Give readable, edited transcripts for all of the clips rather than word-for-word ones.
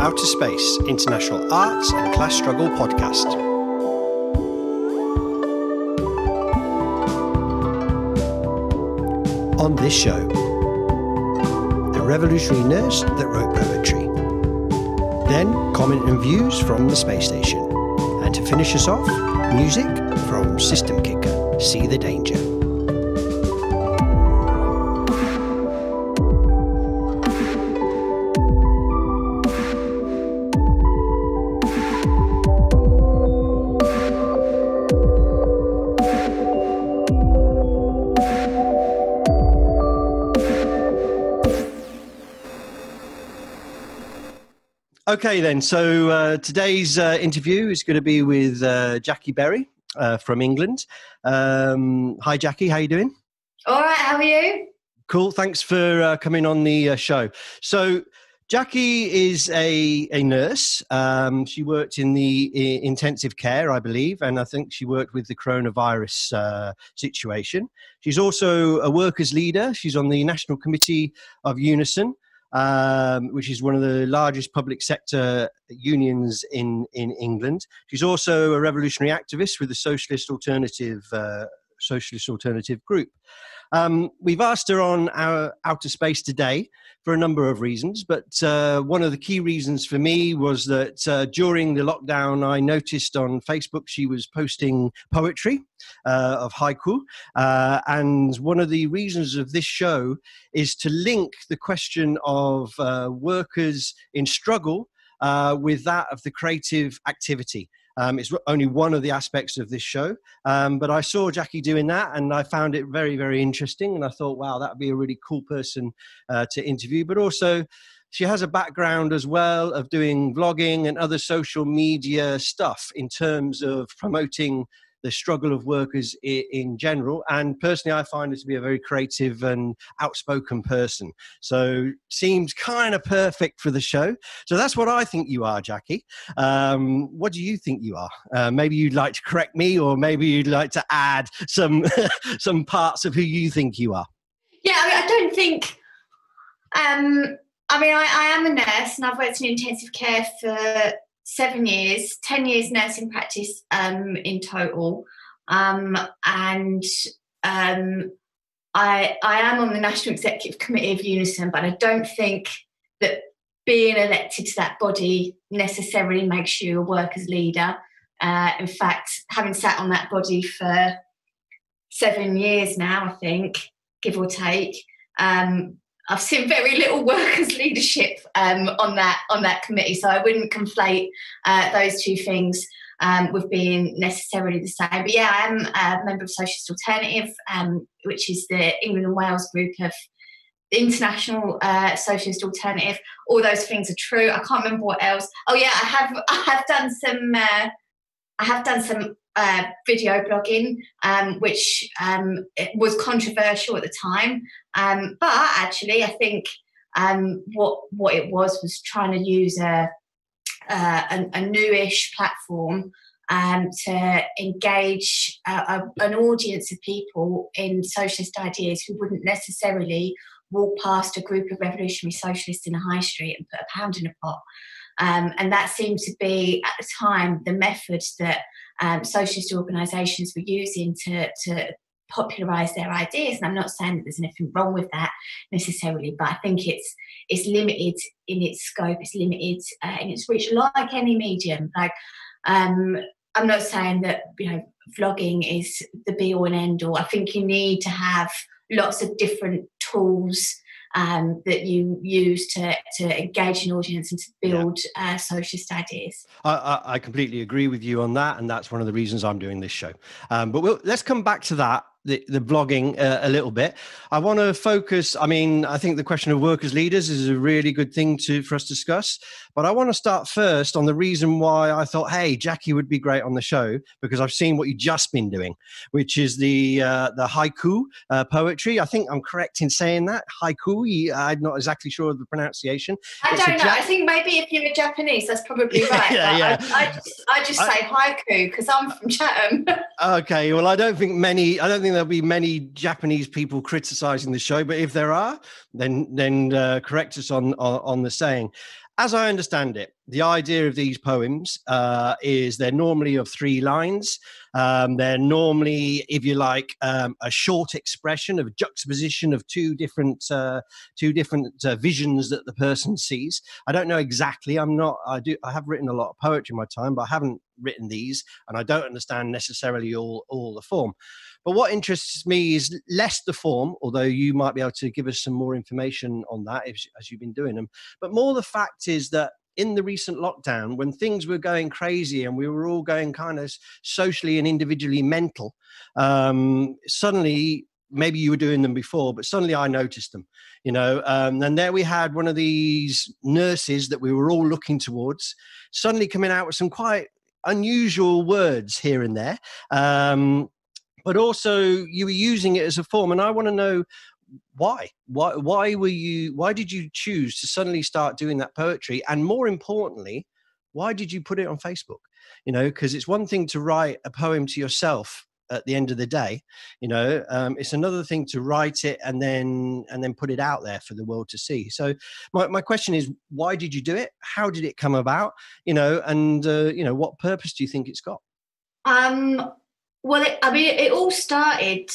Outa-space International Arts and Class Struggle Podcast. On this show, a revolutionary nurse that wrote poetry. Then, comment and views from the space station. And to finish us off, music from System Kicker, See the Danger. Okay, then. So today's interview is going to be with Jac Berry from England. Hi, Jackie. How you doing? All right. How are you? Cool. Thanks for coming on the show. So Jackie is a nurse. She worked in the intensive care, I believe, and I think she worked with the coronavirus situation. She's also a workers' leader. She's on the National Committee of Unison, which is one of the largest public sector unions in England. She's also a revolutionary activist with the Socialist Alternative Group. We've asked her on our Outer Space today for a number of reasons, but one of the key reasons for me was that during the lockdown, I noticed on Facebook she was posting poetry of haiku, and one of the reasons of this show is to link the question of workers in struggle with that of the creative activity. It's only one of the aspects of this show, but I saw Jackie doing that and I found it very, very interesting. And I thought, wow, that would be a really cool person to interview. But also, she has a background as well of doing vlogging and other social media stuff in terms of promoting the struggle of workers in general. And personally, I find her to be a very creative and outspoken person. So seems kind of perfect for the show. So that's what I think you are, Jackie. What do you think you are? Maybe you'd like to correct me, or maybe you'd like to add some some parts of who you think you are. Yeah, I don't think... I am a nurse and I've worked in intensive care for 7 years, 10 years nursing practice in total. I am on the National Executive Committee of Unison, but I don't think that being elected to that body necessarily makes you a workers' leader. In fact, having sat on that body for 7 years now, I think, give or take, I've seen very little workers' leadership on that committee, so I wouldn't conflate those two things with being necessarily the same. But yeah, I am a member of Socialist Alternative, which is the England and Wales group of the International Socialist Alternative. All those things are true. I can't remember what else. Oh yeah, I have done some video blogging, which it was controversial at the time. But actually, I think what it was trying to use a newish platform to engage an audience of people in socialist ideas who wouldn't necessarily walk past a group of revolutionary socialists in a high street and put a pound in a pot. And that seemed to be, at the time, the methods that socialist organisations were using to popularise their ideas. And I'm not saying that there's anything wrong with that necessarily, but I think it's limited in its scope, it's limited in its reach, like any medium. Like, I'm not saying that, vlogging is the be-all and end-all. I think you need to have lots of different tools that you use to engage an audience and to build socialist ideas. I completely agree with you on that, and that's one of the reasons I'm doing this show. But let's come back to that, the blogging a little bit. I want to focus, I think the question of workers' leaders is a really good thing for us to discuss, but I want to start first on the reason why I thought, hey, Jackie would be great on the show, because I've seen what you've just been doing, which is the haiku poetry. I think I'm correct in saying that, haiku. I'm not exactly sure of the pronunciation. I don't know. I think maybe if you're Japanese, that's probably right. Yeah. I just say haiku because I'm from Chatham. Okay, well, I don't think there'll be many Japanese people criticizing the show, but if there are, then correct us on the saying. As I understand it, the idea of these poems is they're normally of 3 lines. They're normally, if you like, a short expression of juxtaposition of two different visions that the person sees. I don't know exactly. I have written a lot of poetry in my time, but I haven't written these, and I don't understand necessarily all the form. But what interests me is less the form, although you might be able to give us some more information on that as you've been doing them. But more the fact is that in the recent lockdown, when things were going crazy and we were all going kind of socially and individually mental, suddenly, maybe you were doing them before, but suddenly I noticed them, and there we had one of these nurses that we were all looking towards suddenly coming out with some quite unusual words here and there. But also you were using it as a form. And I want to know why did you choose to suddenly start doing that poetry? And more importantly, why did you put it on Facebook? Because it's one thing to write a poem to yourself at the end of the day, it's another thing to write it and then put it out there for the world to see. So my question is, why did you do it? How did it come about? What purpose do you think it's got? Well, it all started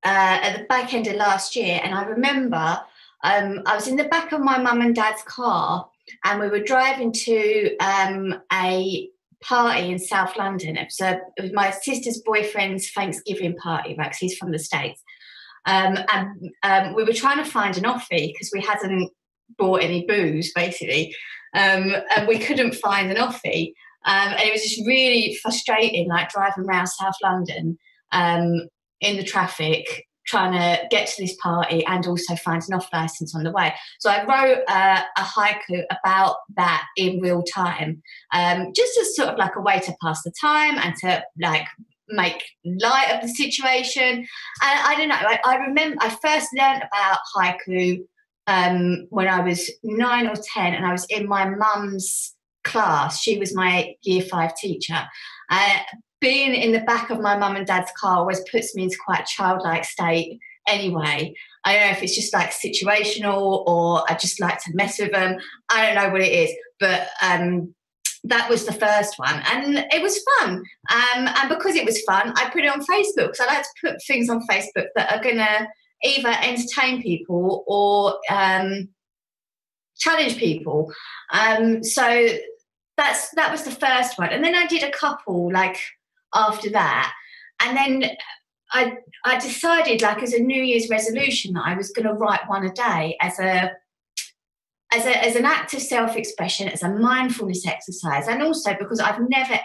at the back end of last year, and I remember I was in the back of my mum and dad's car, and we were driving to a party in South London. It was my sister's boyfriend's Thanksgiving party, right? Because he's from the States, and we were trying to find an offie because we hadn't bought any booze, basically, and we couldn't find an offie. And it was just really frustrating, like driving around South London in the traffic, trying to get to this party and also find an off licence on the way. So I wrote a haiku about that in real time, just as sort of like a way to pass the time and to like make light of the situation. And I don't know, I remember I first learned about haiku when I was 9 or 10, and I was in my mum's class. She was my year 5 teacher. Being in the back of my mum and dad's car always puts me into quite a childlike state anyway. I don't know if it's just like situational or I just like to mess with them. I don't know what it is, but that was the first one, and it was fun. And because it was fun, I put it on Facebook, because I like to put things on Facebook that are going to either entertain people or challenge people. So that was the first one, and then I did a couple like after that, and then I decided, like, as a New Year's resolution, that I was going to write one a day as an act of self-expression, as a mindfulness exercise, and also because I've never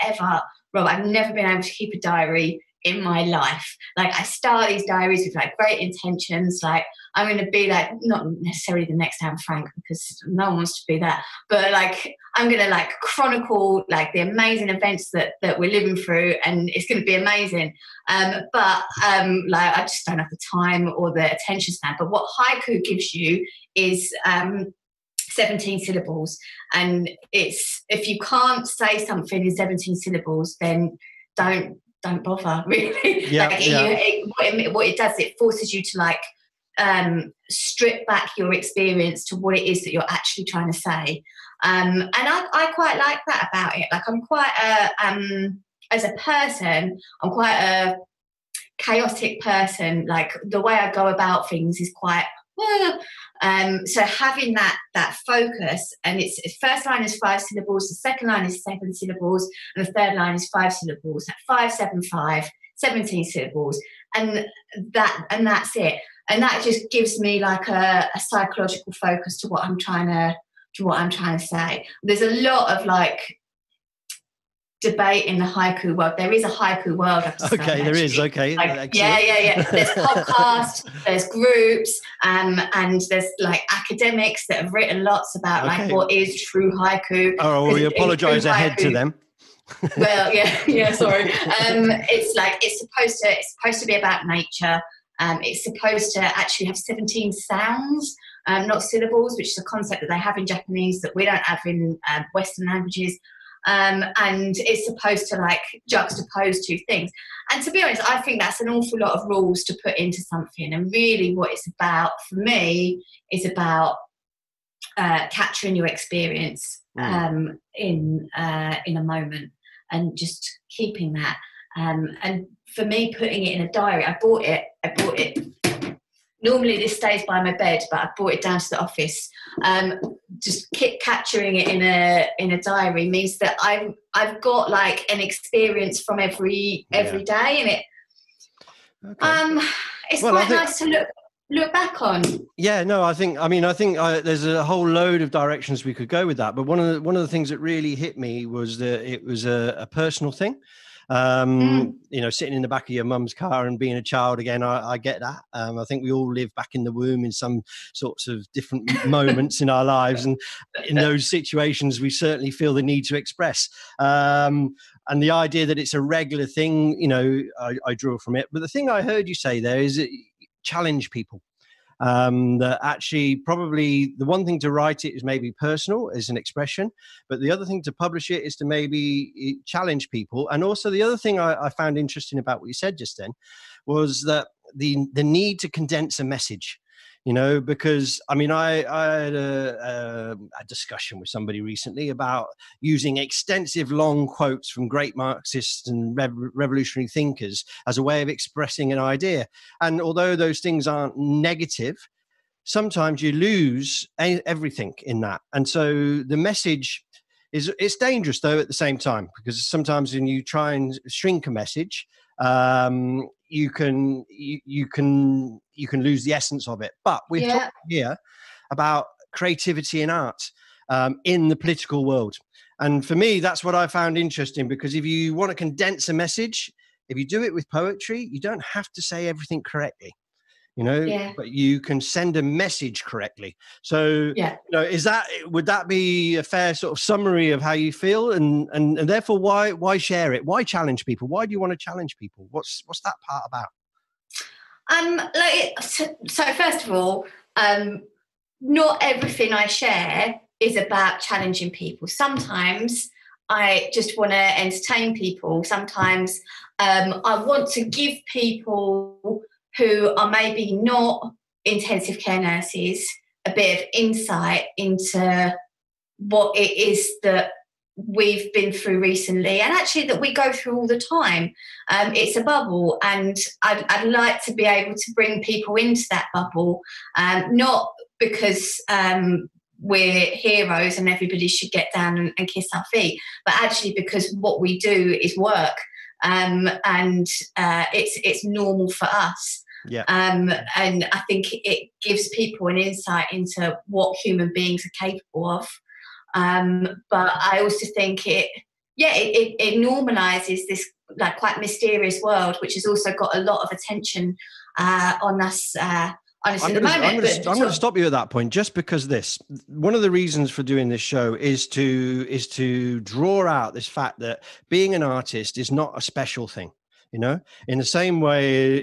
been able to keep a diary in my life. Like, I start these diaries with like great intentions, like I'm going to be like, not necessarily the next Anne Frank, because no one wants to be that, but like I'm going to like chronicle like the amazing events that we're living through, and it's going to be amazing. But like I just don't have the time or the attention span. But what haiku gives you is 17 syllables, and it's, if you can't say something in 17 syllables, then don't bother, really. Yeah, what it does, it forces you to like strip back your experience to what it is that you're actually trying to say. And I quite like that about it. Like, I'm quite as a person, I'm quite a chaotic person. Like, the way I go about things is quite so having that focus, and its first line is 5 syllables, the second line is 7 syllables, and the third line is 5 syllables. 5, 7, 5, 17 syllables, and that's it. And that just gives me like a psychological focus to what I'm trying to say. There's a lot of like debate in the haiku world. There is a haiku world. Okay, there is. Okay, like, yeah. There's podcasts, there's groups, and there's like academics that have written lots about like what is true haiku. Oh, well, we apologise ahead to them. Well, yeah. Sorry. It's like it's supposed to be about nature. It's supposed to actually have 17 sounds, not syllables, which is a concept that they have in Japanese that we don't have in Western languages. And it's supposed to like juxtapose two things. And to be honest, I think that's an awful lot of rules to put into something. And really what it's about for me is about capturing your experience in a moment and just keeping that. And for me, putting it in a diary, I bought it. Normally this stays by my bed, but I brought it down to the office. Just keep capturing it in a diary means that I've got like an experience from every day, and it it's quite nice to look back on. Yeah, no, I think there's a whole load of directions we could go with that, but one of the things that really hit me was that it was a personal thing. Sitting in the back of your mum's car and being a child again, I get that. I think we all live back in the womb in some sorts of different moments in our lives, and in those situations we certainly feel the need to express. And the idea that it's a regular thing, I draw from it. But the thing I heard you say there is challenge people. That actually probably the one thing to write it is maybe personal as an expression, but the other thing to publish it is to maybe challenge people. And also the other thing I found interesting about what you said just then was that the need to condense a message. Because I had a discussion with somebody recently about using extensive long quotes from great Marxists and revolutionary thinkers as a way of expressing an idea. And although those things aren't negative, sometimes you lose everything in that. And so the message it's dangerous though at the same time, because sometimes when you try and shrink a message, you can lose the essence of it. But we're talking here about creativity and art in the political world. And for me, that's what I found interesting, because if you want to condense a message, if you do it with poetry, you don't have to say everything correctly. But you can send a message correctly. So, would that be a fair sort of summary of how you feel? And therefore, why share it? Why challenge people? Why do you want to challenge people? What's that part about? So first of all, not everything I share is about challenging people. Sometimes I just want to entertain people. Sometimes I want to give people who are maybe not intensive care nurses a bit of insight into what it is that we've been through recently, and actually that we go through all the time. It's a bubble, and I'd like to be able to bring people into that bubble, not because we're heroes and everybody should get down and kiss our feet, but actually because what we do is work, and it's normal for us. Yeah. And I think it gives people an insight into what human beings are capable of. But I also think it normalizes this like quite mysterious world, which has also got a lot of attention on us. Honestly, I'm going to stop you at that point, just because one of the reasons for doing this show is to draw out this fact that being an artist is not a special thing. In the same way,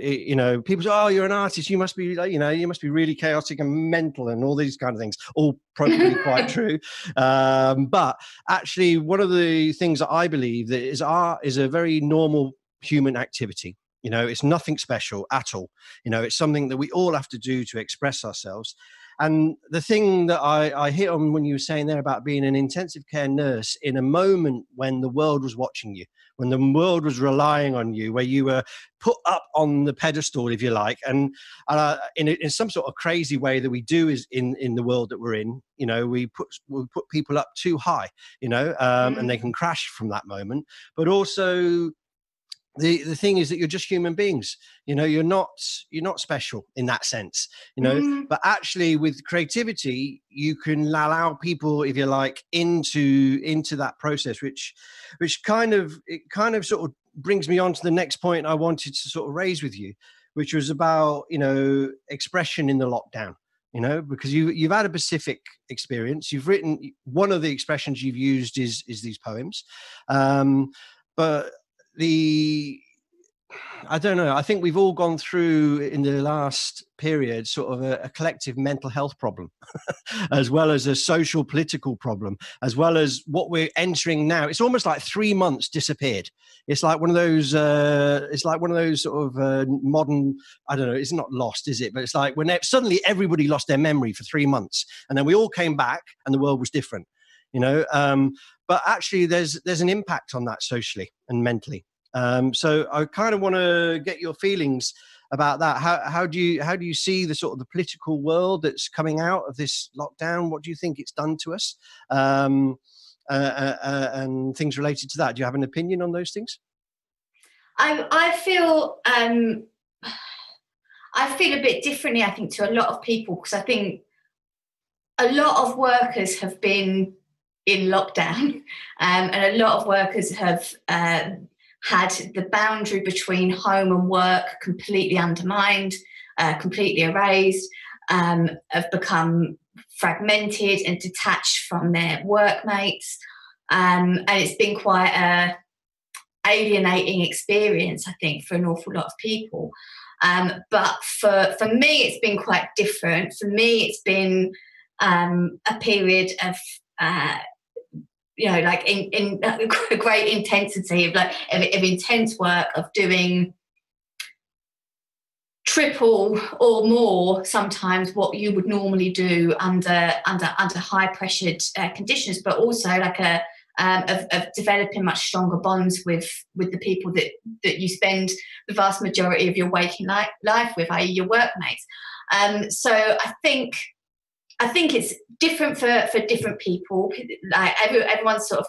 people say, "Oh, you're an artist. You must be like, you must be really chaotic and mental and all these kind of things." All probably quite true. But actually, one of the things that I believe that is art is a very normal human activity. It's nothing special at all. It's something that we all have to do to express ourselves. And the thing that I hit on when you were saying there about being an intensive care nurse in a moment when the world was watching you, when the world was relying on you, where you were put up on the pedestal, if you like, and in some sort of crazy way that we do is in the world that we're in, we put people up too high, and they can crash from that moment. But also, the thing is that you're just human beings. You're not special in that sense. But actually, with creativity, you can allow people, if you like, into that process, which kind of sort of brings me on to the next point I wanted to sort of raise with you, which was about expression in the lockdown. Because you've had a specific experience. You've written, one of the expressions you've used is these poems, but I don't know. I think we've all gone through in the last period sort of a collective mental health problem, as well as a social political problem, as well as what we're entering now. It's almost like 3 months disappeared. It's like one of those. It's like one of those sort of modern. I don't know. It's not lost, is it? But it's like when suddenly everybody lost their memory for 3 months, and then we all came back, and the world was different. You know. But actually, there's an impact on that socially and mentally. So I kind of want to get your feelings about that. How do you see the sort of the political world that's coming out of this lockdown? What do you think it's done to us? And things related to that. Do you have an opinion on those things? I feel a bit differently, I think, to a lot of people, because I think a lot of workers have been in lockdown, and a lot of workers have had the boundary between home and work completely undermined, completely erased, have become fragmented and detached from their workmates. And it's been quite a alienating experience, I think, for an awful lot of people. But for me, it's been quite different. For me, it's been a period of like in great intensity of intense work, of doing triple or more sometimes what you would normally do under high pressured conditions, but also of developing much stronger bonds with the people that you spend the vast majority of your waking life with, i.e. your workmates. So I think it's different for different people. Like everyone's sort of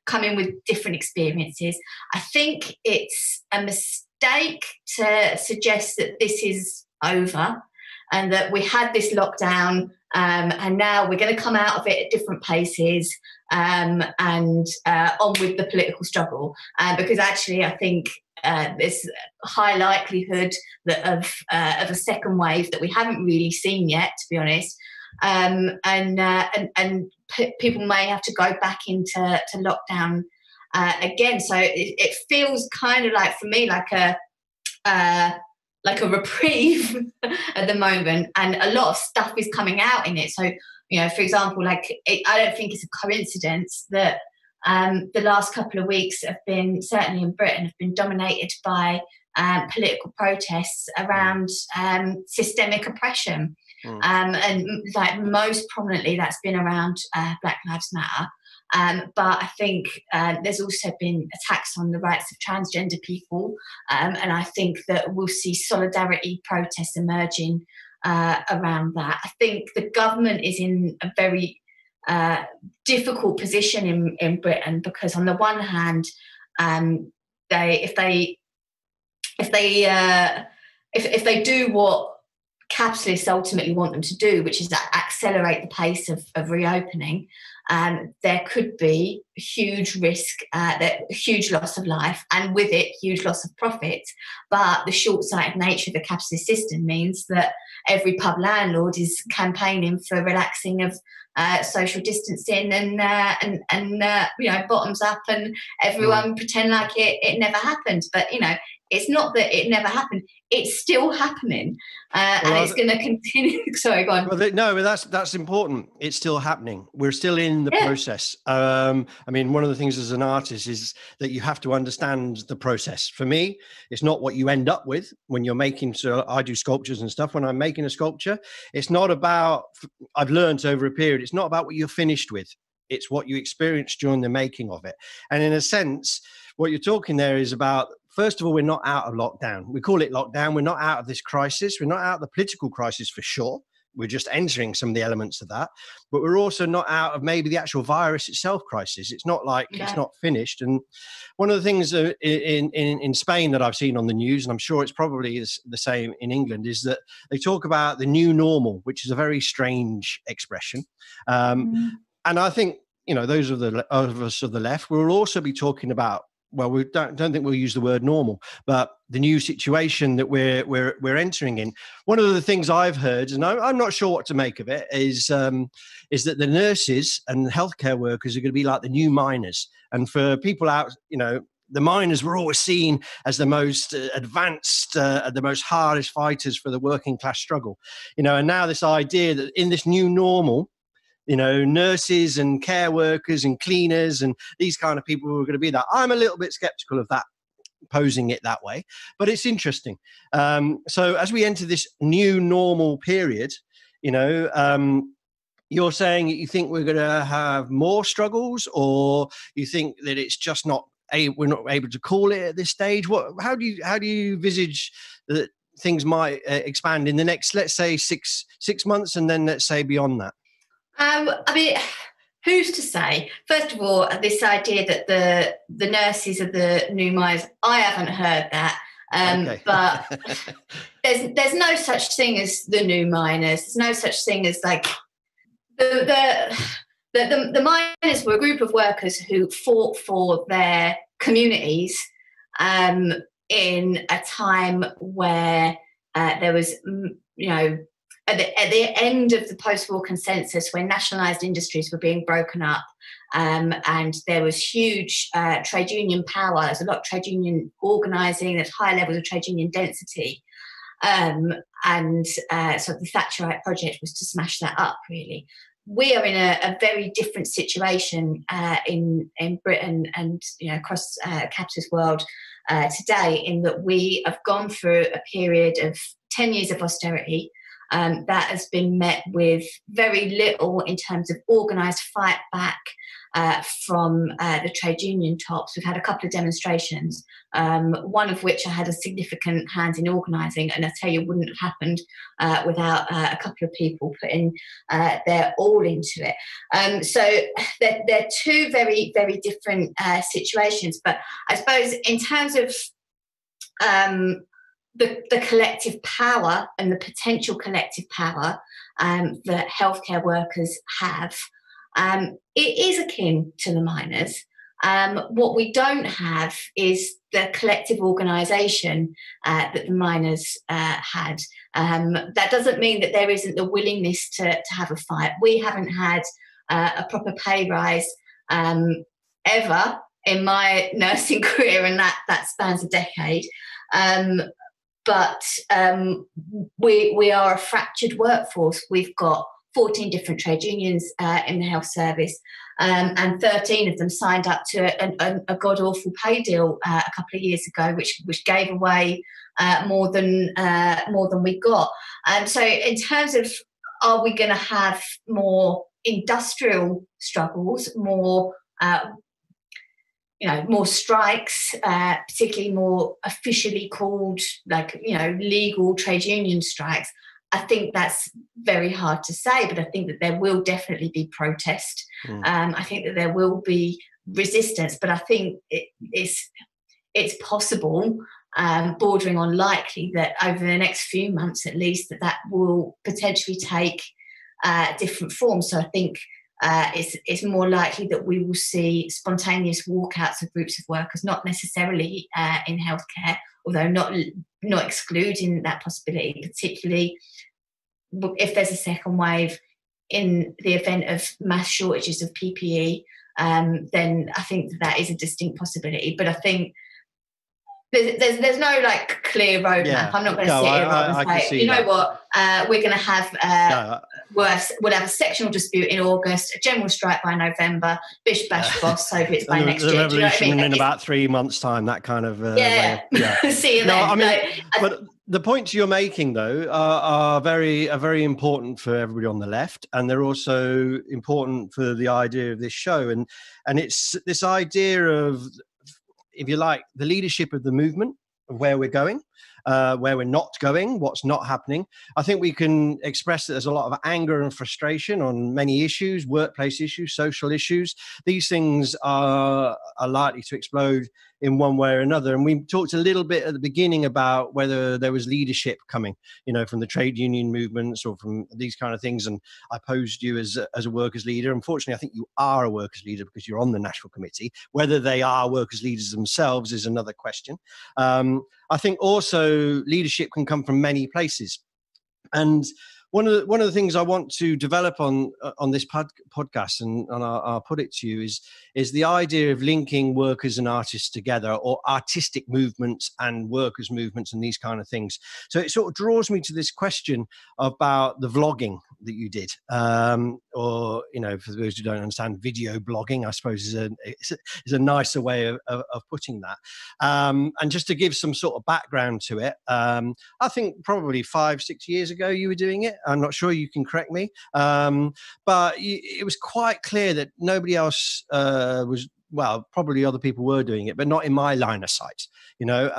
come in with different experiences. I think it's a mistake to suggest that this is over and that we had this lockdown and now we're going to come out of it at different paces and on with the political struggle. Because actually, I think there's a high likelihood that of a second wave that we haven't really seen yet, to be honest. And people may have to go back into lockdown again. So it feels kind of like, for me, like a reprieve at the moment, and a lot of stuff is coming out in it. So, for example, I don't think it's a coincidence that the last couple of weeks have been, certainly in Britain, have been dominated by political protests around systemic oppression. And most prominently, that's been around Black Lives Matter. But I think there's also been attacks on the rights of transgender people. And I think that we'll see solidarity protests emerging around that. I think the government is in a very difficult position in Britain, because on the one hand, if they do what capitalists ultimately want them to do, which is accelerate the pace of reopening, there could be huge risk, huge loss of life, and with it, huge loss of profit. But the short-sighted nature of the capitalist system means that every pub landlord is campaigning for relaxing of social distancing and bottoms up, and everyone pretend like it never happened. But it's not that it never happened. It's still happening, and it's going to continue. Sorry, go on. Well, that's important. It's still happening. We're still in the process. I mean, one of the things as an artist is that you have to understand the process. For me, it's not what you end up with when you're making. So I do sculptures and stuff. When I'm making a sculpture, it's not about. I've learned over a period. It's not about what you're finished with. It's what you experienced during the making of it. And in a sense, what you're talking there is about. First of all, we're not out of lockdown. We call it lockdown. We're not out of this crisis. We're not out of the political crisis for sure. We're just entering some of the elements of that. But we're also not out of maybe the actual virus itself crisis. It's not like it's not finished. And one of the things in Spain that I've seen on the news, and I'm sure it's probably the same in England, is that they talk about the new normal, which is a very strange expression. And I think, those of us of the left, we'll also be talking about, well, we don't think we'll use the word normal, but the new situation that we're entering in. One of the things I've heard, and I'm not sure what to make of it, is that the nurses and healthcare workers are going to be like the new miners. And for people out, the miners were always seen as the most advanced, the most hardest fighters for the working class struggle, and now this idea that in this new normal, nurses and care workers and cleaners and these kind of people who are going to be that. I'm a little bit skeptical of that, posing it that way, but it's interesting. So as we enter this new normal period, you're saying that you think we're going to have more struggles, or you think that it's just we're not able to call it at this stage? How do you envisage that things might expand in the next, let's say, six months, and then let's say beyond that? I mean, who's to say? First of all, this idea that the nurses are the new miners, I haven't heard that. Okay. But there's no such thing as the new miners. There's no such thing as like the miners were a group of workers who fought for their communities in a time where there was, at the end of the post-war consensus, when nationalised industries were being broken up, and there was huge trade union power, there's a lot of trade union organising, there's high levels of trade union density, so the Thatcherite project was to smash that up, really. We are in a very different situation in Britain and across capitalist world today, in that we have gone through a period of 10 years of austerity that has been met with very little in terms of organised fight back from the trade union tops. We've had a couple of demonstrations, one of which I had a significant hand in organising, and I tell you, wouldn't have happened without a couple of people putting their all into it. So they're two very, very different situations. But I suppose in terms of the collective power and the potential collective power that healthcare workers have, it is akin to the miners. What we don't have is the collective organisation that the miners had. That doesn't mean that there isn't the willingness to have a fight. We haven't had a proper pay rise ever in my nursing career, and that spans a decade. But we are a fractured workforce. We've got 14 different trade unions in the health service, and 13 of them signed up to a god-awful pay deal a couple of years ago, which gave away more than we got. So in terms of, are we going to have more industrial struggles, more more strikes, particularly more officially called, legal trade union strikes? I think that's very hard to say, but I think that there will definitely be protest. I think that there will be resistance, but I think it's possible, bordering on likely, that over the next few months at least, that will potentially take different forms. So I think it's more likely that we will see spontaneous walkouts of groups of workers, not necessarily in healthcare, although not excluding that possibility, particularly if there's a second wave. In the event of mass shortages of PPE, then I think that is a distinct possibility. But I think there's no clear roadmap. Yeah. I'm not going to sit here and say, what, we're going to have we'll have a sectional dispute in August, a general strike by November, bish bash boss, Soviets by next year. The revolution in about 3 months' time, that kind of See you then. But the points you're making, though, are very important for everybody on the left, and they're also important for the idea of this show. And it's this idea of, if you like, the leadership of the movement, of where we're going, where we're not going, what's not happening. I think we can express that there's a lot of anger and frustration on many issues, workplace issues, social issues. These things are likely to explode in one way or another. And we talked a little bit at the beginning about whether there was leadership coming, from the trade union movements or from these kind of things. And I posed you as a workers leader. Unfortunately, I think you are a workers leader because you're on the National Committee. Whether they are workers leaders themselves is another question. I think also leadership can come from many places. And one of the things I want to develop on this podcast, and I'll put it to you, is the idea of linking workers and artists together, or artistic movements and workers movements and these kind of things. So it sort of draws me to this question about the vlogging that you did, or, you know, for those who don't understand, video blogging, I suppose is a nicer way of putting that. And just to give some sort of background to it, I think probably 5-6 years ago you were doing it. I'm not sure, you can correct me. But it was quite clear that nobody else was, well, probably other people were doing it, but not in my line of sight, you know.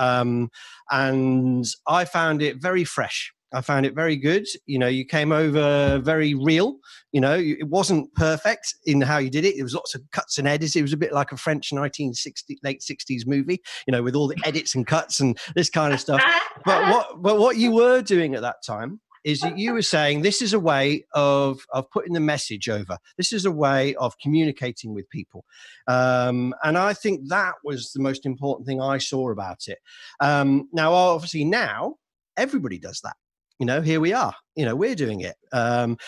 And I found it very fresh. I found it very good. You know, you came over very real. You know, it wasn't perfect in how you did it. There was lots of cuts and edits. It was a bit like a French late 60s movie, you know, with all the edits and cuts and this kind of stuff. But what you were doing at that time is that you were saying this is a way of putting the message over. This is a way of communicating with people. And I think that was the most important thing I saw about it. Now, obviously now everybody does that. You know, here we are, you know, we're doing it. And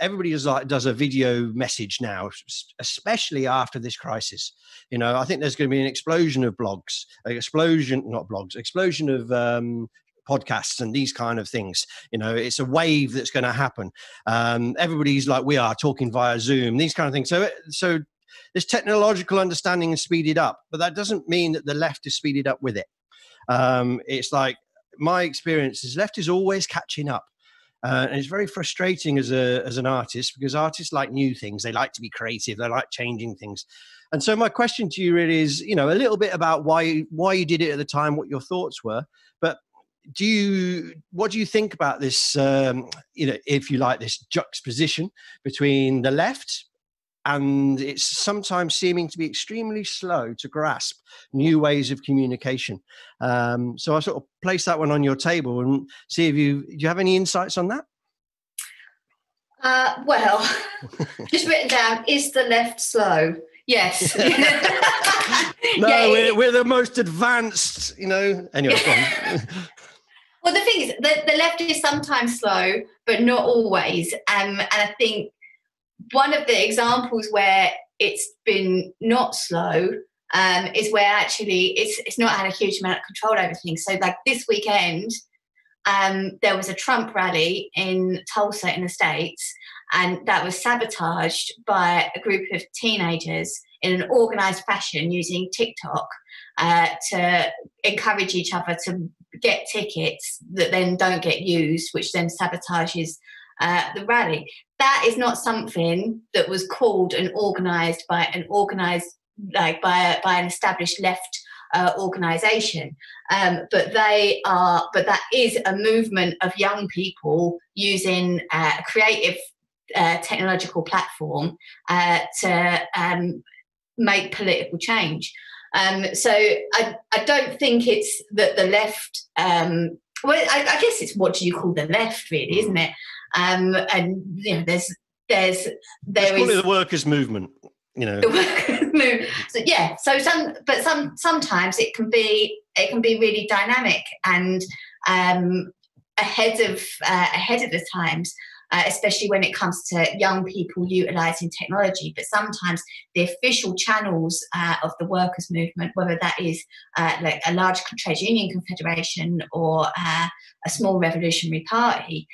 everybody does a video message now, especially after this crisis. You know, I think there's going to be an explosion of blogs, explosion of podcasts and these kind of things. You know, it's a wave that's going to happen. Everybody's like we are, talking via Zoom, these kind of things. So this technological understanding is speeded up, but that doesn't mean that the left is speeded up with it. It's like, my experience is left is always catching up. And it's very frustrating as an artist, because artists like new things. They like to be creative. They like changing things. And so my question to you really is, you know, a little bit about why you did it at the time, what your thoughts were. But what do you think about this, you know, if you like, this juxtaposition between the left and it's sometimes seeming to be extremely slow to grasp new ways of communication. So I sort of place that one on your table and see if do you have any insights on that? Well, just written down, is the left slow? Yes. No, yeah, we're the most advanced, you know. Anyway, go on. Well, the thing is, the left is sometimes slow, but not always. And I think one of the examples where it's been not slow is where actually it's not had a huge amount of control over things. So like this weekend, there was a Trump rally in Tulsa in the States, and that was sabotaged by a group of teenagers in an organised fashion using TikTok to encourage each other to get tickets that then don't get used, which then sabotages the rally. That is not something that was called and organised by an established left organisation, but that is a movement of young people using a creative technological platform to make political change. So I don't think it's that the left. Well, I guess it's, what do you call the left, really, isn't it? And you know, there is the workers' movement. You know, the workers' movement. So yeah. So sometimes it can be really dynamic and ahead of the times. Especially when it comes to young people utilising technology. But sometimes the official channels of the workers' movement, whether that is like a large trade union confederation or a small revolutionary party,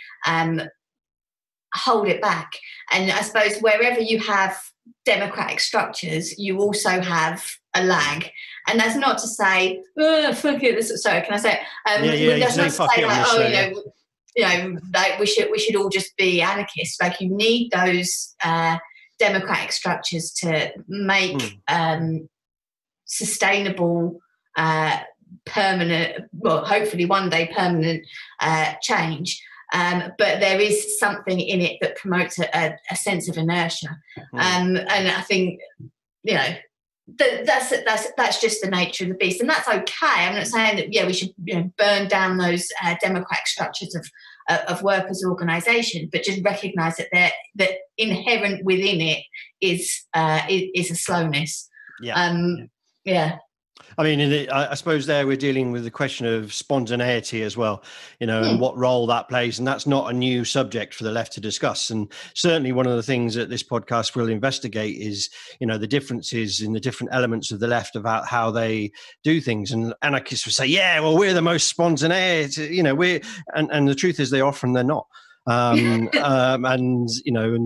hold it back. And I suppose wherever you have democratic structures, you also have a lag. And that's not to say, oh, fuck it. Sorry, can I say? That's not to say like, oh, you know, like we should all just be anarchists. Like, you need those democratic structures to make sustainable, permanent, well, hopefully one day permanent change. But there is something in it that promotes a sense of inertia. And I think, you know, that's just the nature of the beast, and that's okay. I'm not saying that we should burn down those democratic structures of workers' organisation, but just recognise that that inherent within it is a slowness. Yeah. I mean, I suppose there we're dealing with the question of spontaneity as well, and what role that plays. And that's not a new subject for the left to discuss. And certainly one of the things that this podcast will investigate is, the differences in the different elements of the left about how they do things. And anarchists will say, yeah, well, we're the most spontaneous, and the truth is they're not. And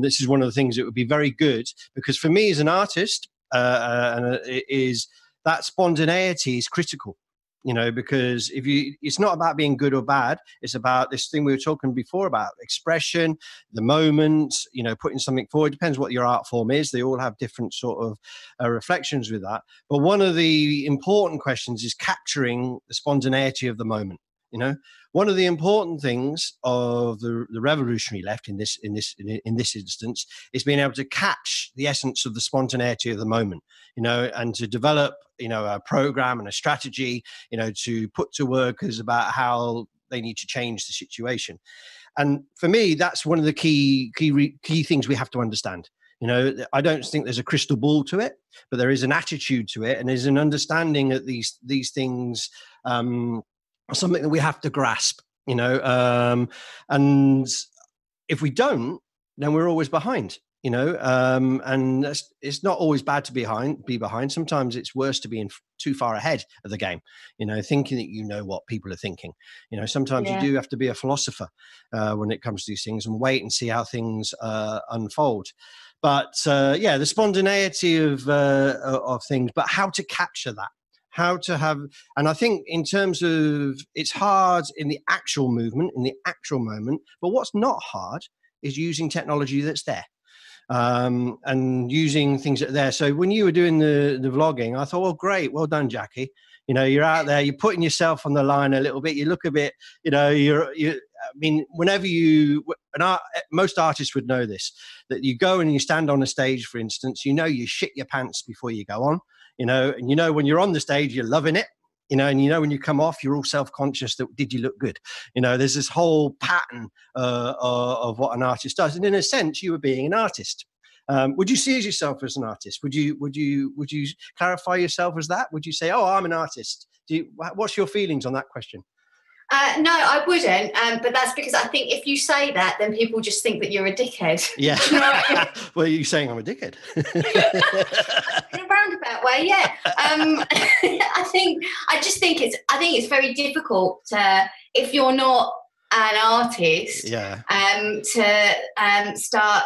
this is one of the things that would be very good, because for me as an artist, it is that spontaneity is critical, because it's not about being good or bad. It's about this thing we were talking before about expression, the moment, putting something forward. Depends what your art form is. They all have different sort of reflections with that. But one of the important questions is capturing the spontaneity of the moment. One of the important things of the revolutionary left in this instance is being able to catch the essence of the spontaneity of the moment, and to develop, a program and a strategy, to put to workers about how they need to change the situation. And for me, that's one of the key things we have to understand. I don't think there's a crystal ball to it, but there is an attitude to it, and there's an understanding that these things something that we have to grasp, and if we don't, then we're always behind, and it's not always bad to be behind. Sometimes it's worse to be too far ahead of the game, thinking that what people are thinking. Sometimes you do have to be a philosopher when it comes to these things, and wait and see how things unfold. But the spontaneity of things, but how to capture that. And I think in terms of, it's hard in the actual movement, in the actual moment, but what's not hard is using technology that's there, and using things that are there. So when you were doing the vlogging, I thought, well, great, well done, Jackie. You're out there, you're putting yourself on the line a little bit. You look a bit, whenever most artists would know this, that you go and you stand on a stage, for instance, you shit your pants before you go on. And when you're on the stage, you're loving it, and when you come off, you're all self-conscious that did you look good? There's this whole pattern of what an artist does. And in a sense, you were being an artist. Would you see yourself as an artist? Would you clarify yourself as that? Would you say, oh, I'm an artist? What's your feelings on that question? No, I wouldn't. But that's because I think if you say that, then people just think that you're a dickhead. Yeah. Well, you're saying I'm a dickhead. In a roundabout way, yeah. I think it's very difficult if you're not an artist, to start,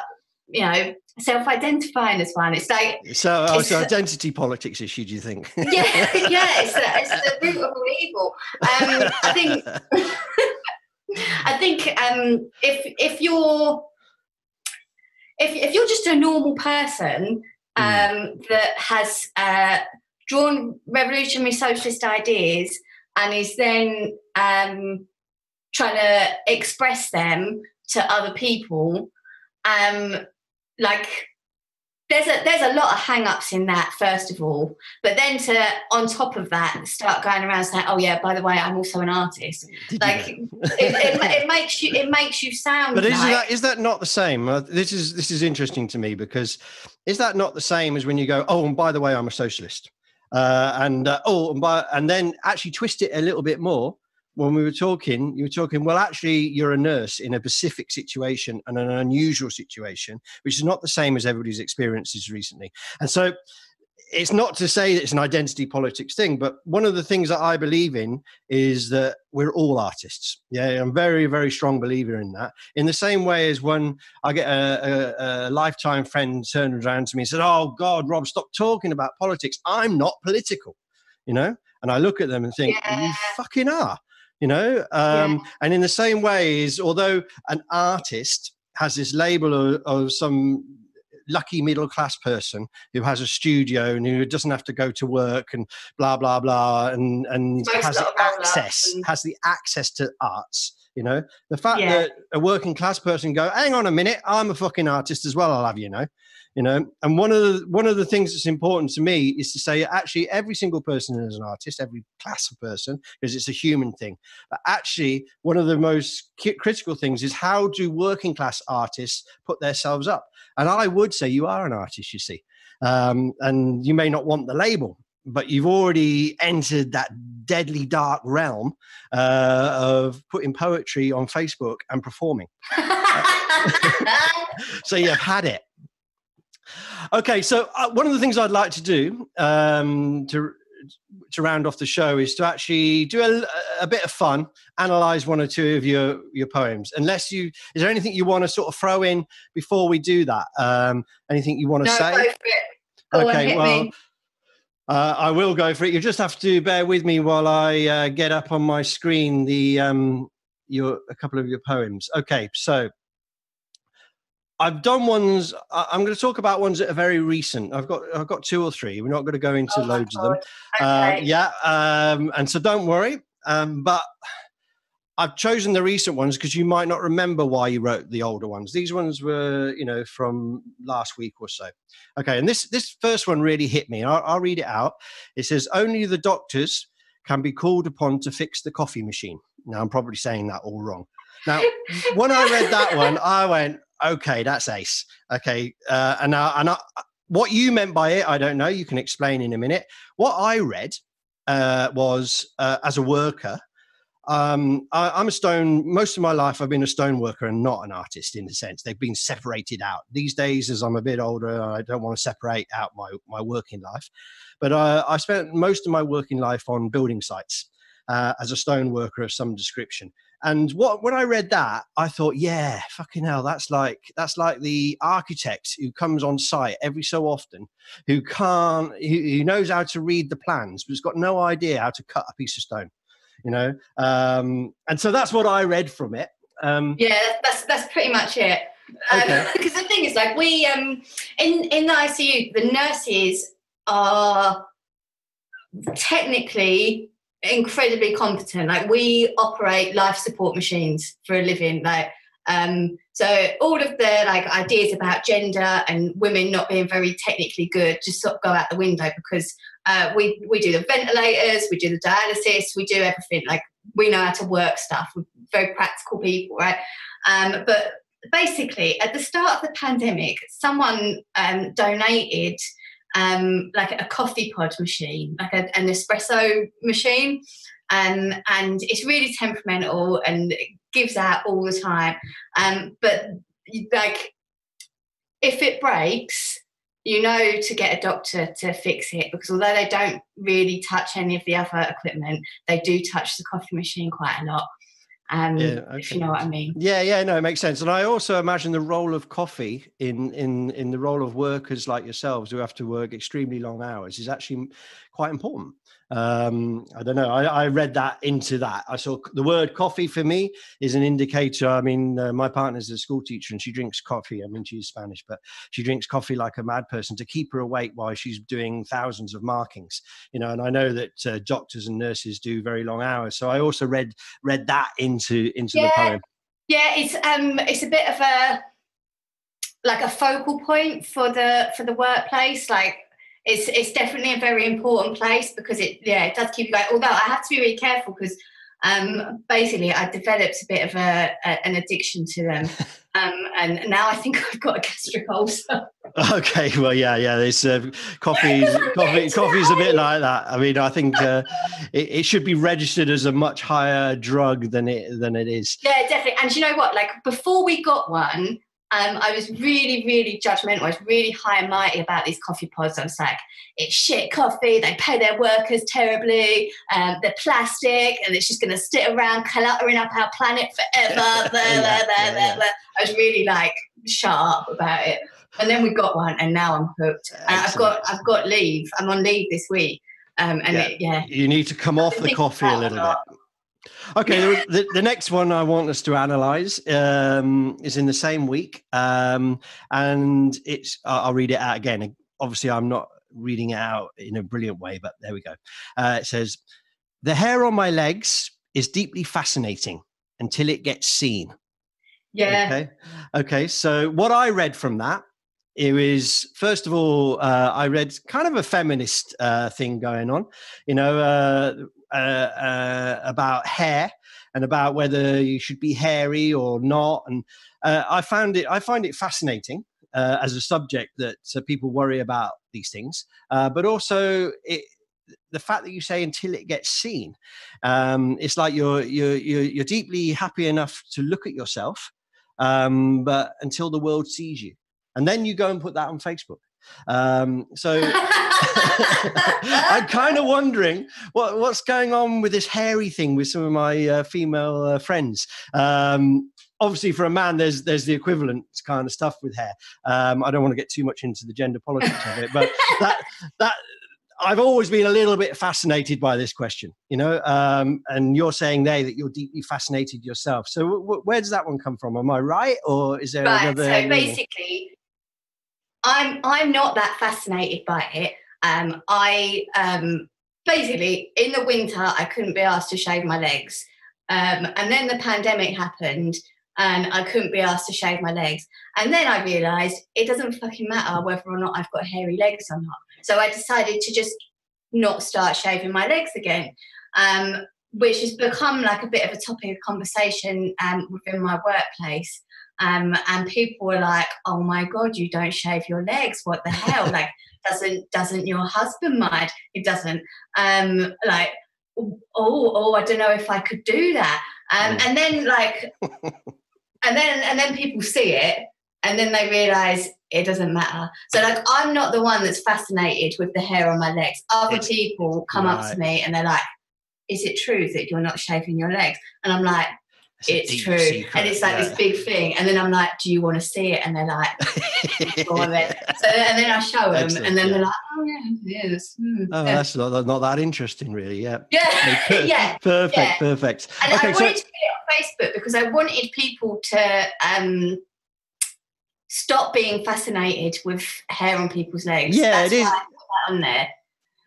self-identifying as one. It's like it's identity politics issue. Do you think? Yeah, it's the root of all evil. I think if you're just a normal person that has drawn revolutionary socialist ideas and is then trying to express them to other people, there's a lot of hang-ups in that, first of all, but then to on top of that start going around saying, oh yeah, by the way, I'm also an artist. It makes you sound. But is that not the same? This is interesting to me, because is that not the same as when you go, oh, and by the way, I'm a socialist, and then actually twist it a little bit more. When you were talking, well, actually, you're a nurse in a specific situation and an unusual situation, which is not the same as everybody's experiences recently. And so it's not to say that it's an identity politics thing, but one of the things that I believe in is that we're all artists. Yeah, I'm a very, very strong believer in that. In the same way as when I get a lifetime friend turned around to me and said, oh, God, Rob, stop talking about politics. I'm not political, And I look at them and think, you fucking are. And in the same way is, although an artist has this label of some lucky middle-class person who has a studio and who doesn't have to go to work and blah, blah, blah, and has the access to arts, the fact that a working class person go, hang on a minute, I'm a fucking artist as well, I'll have and one of the things that's important to me is to say, actually, every single person is an artist, every class of person, because it's a human thing. But actually, one of the most critical things is, how do working class artists put themselves up? And I would say you are an artist, you see. And you may not want the label, but you've already entered that deadly dark realm of putting poetry on Facebook and performing. So you've had it. Okay, so one of the things I'd like to do to round off the show is to actually do a bit of fun, analyze one or two of your poems. Is there anything you want to sort of throw in before we do that? Anything you want to say? Go for it. Go on, hit me. I will go for it. You just have to bear with me while I get up on my screen a couple of your poems. Okay, so I've done ones. I'm going to talk about ones that are very recent. I've got two or three. We're not going to go into loads of them. Okay. And so don't worry. But I've chosen the recent ones because you might not remember why you wrote the older ones. These ones were, from last week or so. Okay, and this first one really hit me. I'll read it out. It says, "Only the doctors can be called upon to fix the coffee machine." Now, I'm probably saying that all wrong. Now, when I read that one, I went, okay, that's ace. Okay, what you meant by it, I don't know. You can explain in a minute. What I read was, as a worker, I'm a stone. Most of my life, I've been a stone worker and not an artist in a sense. They've been separated out. These days, as I'm a bit older, I don't want to separate out my working life. But I spent most of my working life on building sites as a stone worker of some description. And when I read that, I thought, yeah, fucking hell, that's like the architect who comes on site every so often, who knows how to read the plans, but has got no idea how to cut a piece of stone, And so that's what I read from it. Yeah, that's pretty much it. Because the thing is, like, we in the ICU, the nurses are technically incredibly competent. Like, we operate life support machines for a living. Like, so all of the ideas about gender and women not being very technically good just sort of go out the window, because we do the ventilators, we do the dialysis, we do everything. Like, we know how to work stuff. We're very practical people, right? But basically, at the start of the pandemic, someone donated a coffee pod machine, like an espresso machine, and it's really temperamental and it gives out all the time. But like, if it breaks, to get a doctor to fix it, because although they don't really touch any of the other equipment, they do touch the coffee machine quite a lot. If you know what I mean. Yeah, no, it makes sense. And I also imagine the role of coffee in the role of workers like yourselves who have to work extremely long hours is actually quite important. I don't know. I read that into that. I saw the word coffee for me is an indicator. I mean, my partner's a school teacher and she drinks coffee. I mean, she's Spanish, but she drinks coffee like a mad person to keep her awake while she's doing thousands of markings, and I know that doctors and nurses do very long hours. So I also read that into the poem. Yeah, it's a bit of a focal point for the workplace. Like, it's definitely a very important place because it does keep you going. Although I have to be really careful because basically I developed a bit of an addiction to them, and now I think I've got a gastric ulcer. Okay, well, yeah. There's coffee's a bit like that. I mean, I think it should be registered as a much higher drug than it is. Yeah, definitely. And you know what? Like, before we got one, I was really, really judgmental. I was really high and mighty about these coffee pods. I was like, it's shit coffee. They pay their workers terribly. They're plastic, and it's just going to sit around cluttering up our planet forever. I was really sharp about it. And then we got one, and now I'm hooked. I've got leave. I'm on leave this week. You need to come off the coffee a little bit. Okay, the next one I want us to analyze is in the same week, and I'll read it out again. Obviously, I'm not reading it out in a brilliant way, but there we go. It says, "The hair on my legs is deeply fascinating until it gets seen." Yeah. Okay. So what I read from that, it was, first of all, I read kind of a feminist thing going on, about hair and about whether you should be hairy or not. And I find it fascinating as a subject that people worry about these things. But also the fact that you say until it gets seen, it's like you're deeply happy enough to look at yourself, but until the world sees you, and then you go and put that on Facebook. So I'm kind of wondering what's going on with this hairy thing with some of my female friends. Obviously, for a man, there's the equivalent kind of stuff with hair. I don't want to get too much into the gender politics of it, but that I've always been a little bit fascinated by this question, and you're saying there that you're deeply fascinated yourself. So where does that one come from? Am I right, or is there another? So basically, I'm not that fascinated by it. I basically, in the winter, I couldn't be asked to shave my legs, and then the pandemic happened. And I couldn't be asked to shave my legs. And then I realised it doesn't fucking matter whether or not I've got hairy legs or not. So I decided to just not start shaving my legs again, which has become like a bit of a topic of conversation within my workplace. And people were like, "Oh my God, you don't shave your legs? What the hell? Like, doesn't your husband mind?" It doesn't. Like, oh, I don't know if I could do that. And then like... And then people see it, and then they realise it doesn't matter. So, like, I'm not the one that's fascinated with the hair on my legs. Other people come up to me and they're like, "Is it true that you're not shaving your legs?" And I'm like, "It's true." Secret. And it's like this big thing. And then I'm like, "Do you want to see it?" And they're like, "Go on then." So, and then I show them, and then they're like, "Oh yeah, it is." That's not that interesting, really. Yeah. Yeah. Perfect. And I wanted to get it on Facebook because I wanted people to stop being fascinated with hair on people's legs. Yeah, that's it is. why I put that on there.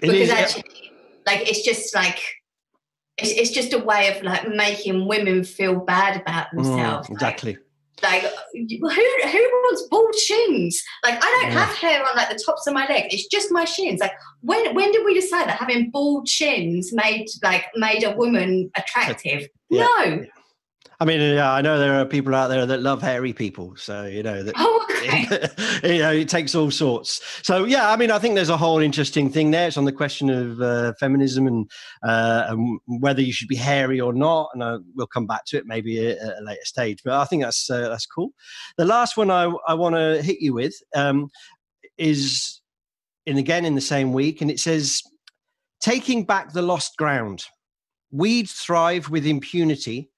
Because actually, like, it's just like, it's just a way of like making women feel bad about themselves. Exactly. Like who wants bald shins? Like, I don't have hair on like the tops of my legs. It's just my shins. Like, when did we decide that having bald shins made a woman attractive? Yeah. No. I mean, I know there are people out there that love hairy people, so that. Oh, okay. It takes all sorts. So yeah, I mean, I think there's a whole interesting thing there. It's on the question of feminism and whether you should be hairy or not, and we'll come back to it maybe at a later stage. But I think that's cool. The last one I want to hit you with is, and again in the same week, and it says, "Taking back the lost ground. Weeds thrive with impunity,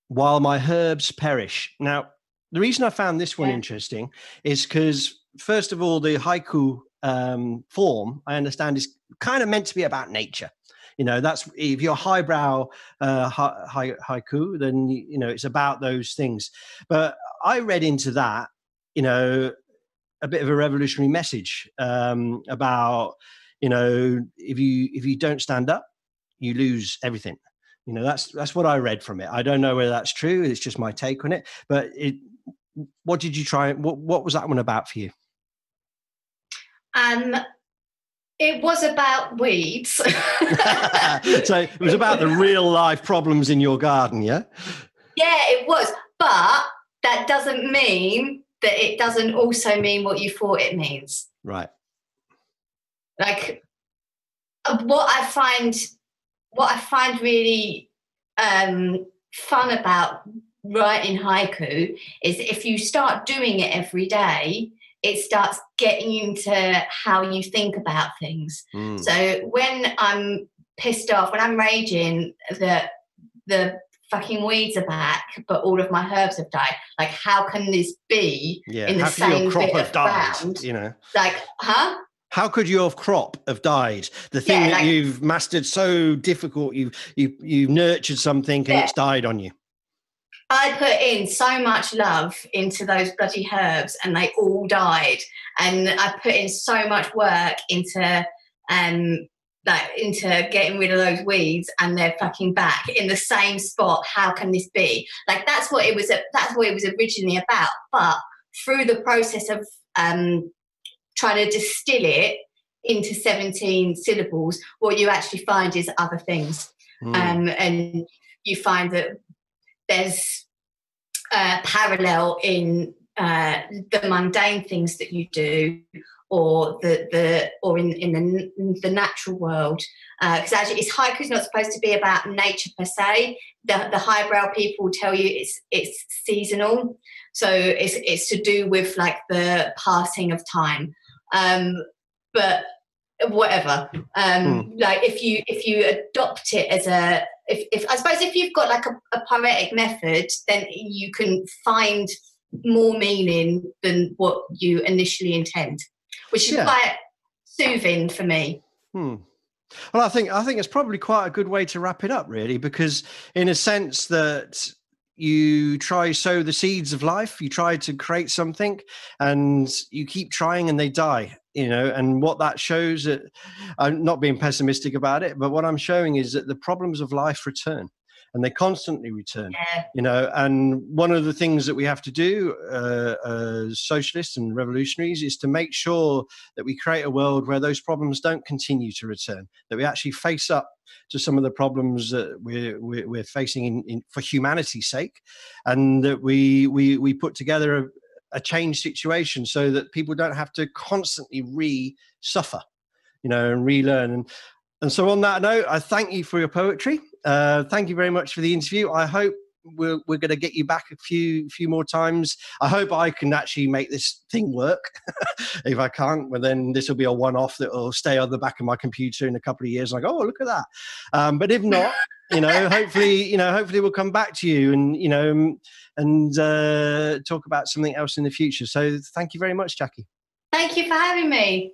while my herbs perish." Now, the reason I found this one interesting is because, first of all, the haiku form, I understand, is kind of meant to be about nature. That's, if you're highbrow haiku, then it's about those things. But I read into that, a bit of a revolutionary message about, if you don't stand up, you lose everything. That's what I read from it. I don't know whether that's true. It's just my take on it. But what did you try? What was that one about for you? It was about weeds. So it was about the real life problems in your garden, yeah? Yeah, it was. But that doesn't mean that it doesn't also mean what you thought it means. Right. Like, what I find really fun about writing haiku is if you start doing it every day, it starts getting into how you think about things. So when I'm pissed off, when I'm raging that the fucking weeds are back, but all of my herbs have died, like, how can this be in the same bit of ground? Like, huh? How could your crop have died? The thing that you've mastered so difficult, you've nurtured something and it's died on you. I put in so much love into those bloody herbs and they all died. And I put in so much work into getting rid of those weeds and they're fucking back in the same spot. How can this be? Like, that's what it was originally about. But through the process of trying to distill it into 17 syllables, what you actually find is other things. And you find that there's parallel in the mundane things that you do, or in the natural world, because actually haiku is not supposed to be about nature per se. The highbrow people tell you it's seasonal, so it's to do with like the passing of time. But whatever, like if you adopt it as if I suppose if you've got like a poetic method, then you can find more meaning than what you initially intend, which is quite soothing for me. Well, I think it's probably quite a good way to wrap it up, really, because in a sense that you try sow the seeds of life, you try to create something, and you keep trying, and they die. And what that shows, that I'm not being pessimistic about it, but what I'm showing is that the problems of life return, and they constantly return. And one of the things that we have to do as socialists and revolutionaries is to make sure that we create a world where those problems don't continue to return, that we actually face up to some of the problems that we're facing for humanity's sake, and that we put together a change situation so that people don't have to constantly suffer, and relearn. And so on that note, I thank you for your poetry. Thank you very much for the interview. I hope we're going to get you back a few more times. I hope I can actually make this thing work. If I can't, well, then this will be a one-off that will stay on the back of my computer in a couple of years. Like, oh, look at that. But if not, hopefully we'll come back to you and talk about something else in the future. So thank you very much, Jackie. Thank you for having me.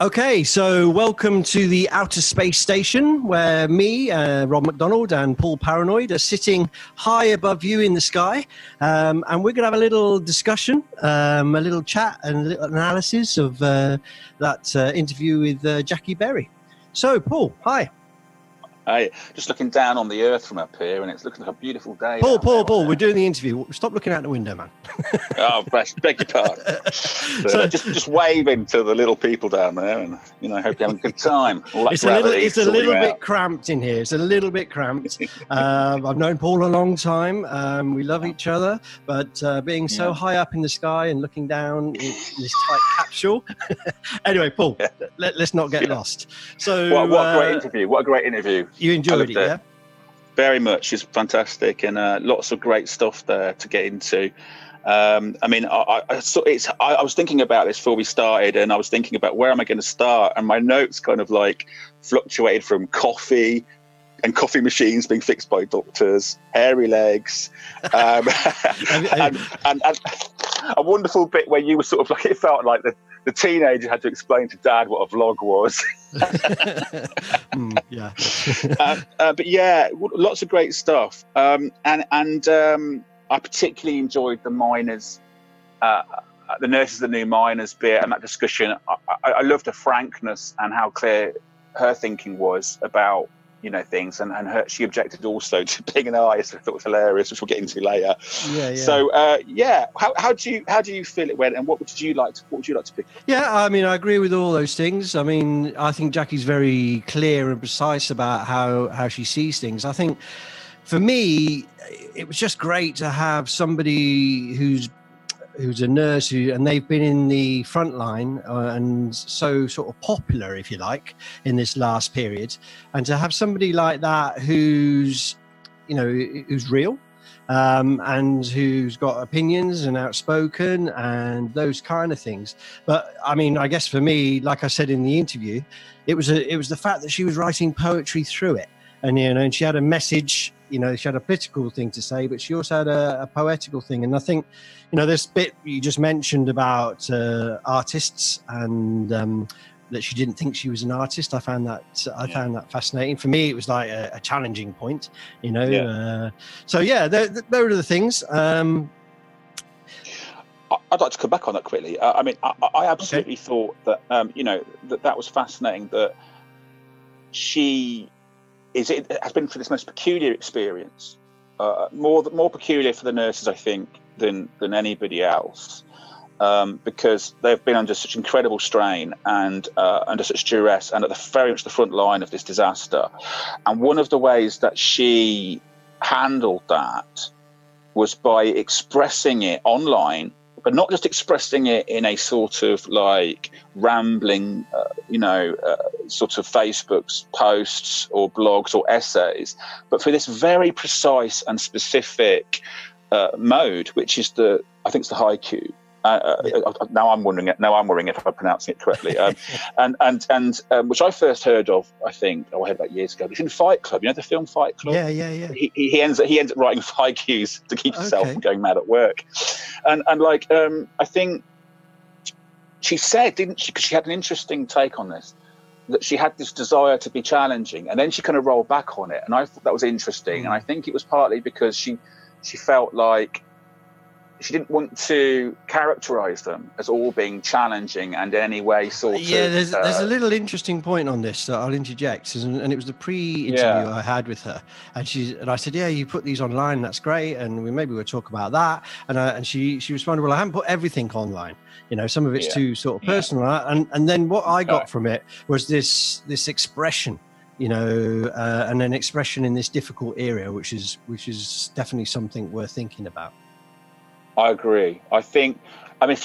Okay, so welcome to the Outa-space Station, where me, Rob McDonald, and Paul Paranoid are sitting high above you in the sky, and we're going to have a little discussion, a little chat, and a little analysis of that interview with Jac Berry. So, Paul, hi. Hey, just looking down on the earth from up here, and it's looking like a beautiful day. Paul, we're doing the interview. Stop looking out the window, man. Oh, beg your pardon. So just waving to the little people down there, and hope you're having a good time. It's a little bit cramped in here. It's a little bit cramped. I've known Paul a long time. We love each other, but being so high up in the sky and looking down in this tight capsule. Anyway, Paul, let's not get lost. So, what a great interview! What a great interview! You enjoyed it, yeah? Very much. It's fantastic, and lots of great stuff there to get into. I was thinking about this before we started, and I was thinking about where am I going to start, and my notes kind of like fluctuated from coffee and coffee machines being fixed by doctors, hairy legs, and a wonderful bit where you were sort of like, it felt like the teenager had to explain to dad what a vlog was. But yeah, lots of great stuff. And I particularly enjoyed the miners, the nurses that knew miners bit, and that discussion. I loved the frankness and how clear her thinking was about things, and she objected also to being an artist, which I thought was hilarious, which we'll get into later. So how do you feel it went, and what would you like to pick? I mean, I agree with all those things. I mean, I think Jackie's very clear and precise about how she sees things. I think for me it was just great to have somebody who's a nurse and they've been in the front line and so sort of popular, if you like, in this last period, and to have somebody like that who's real, and who's got opinions and outspoken and those kind of things. But I mean, I guess for me, like I said in the interview, it was the fact that she was writing poetry through it, and she had a message. She had a political thing to say, but she also had a poetical thing. And I think, this bit you just mentioned about artists and that she didn't think she was an artist. I found that fascinating. For me, it was like a challenging point, So yeah, those are the things. I'd like to come back on that quickly. I mean, I absolutely thought that, that was fascinating, that she has been through this most peculiar experience, more peculiar for the nurses, I think, than anybody else, because they've been under such incredible strain and under such duress, and at very much the front line of this disaster. And one of the ways that she handled that was by expressing it online, but not just expressing it in a sort of like rambling, sort of Facebook's posts or blogs or essays, but for this very precise and specific mode, which is I think it's the haiku. Now I'm wondering if I'm pronouncing it correctly. And which I first heard of, I heard about years ago. It's in Fight Club. You know the film Fight Club? Yeah. He ends up writing haikus to keep himself from going mad at work. And I think she said, didn't she? Because she had an interesting take on this, that she had this desire to be challenging, and then she kind of rolled back on it. And I thought that was interesting. And I think it was partly because she felt like she didn't want to characterize them as all being challenging and in any way sort of... Yeah, there's a little interesting point on this that I'll interject, and it was the pre-interview I had with her, and I said, yeah, you put these online, that's great, and maybe we'll talk about that, and she responded, well, I haven't put everything online, some of it's too sort of personal, and then what I got from it was this expression, and an expression in this difficult area, which is definitely something worth thinking about. I agree. If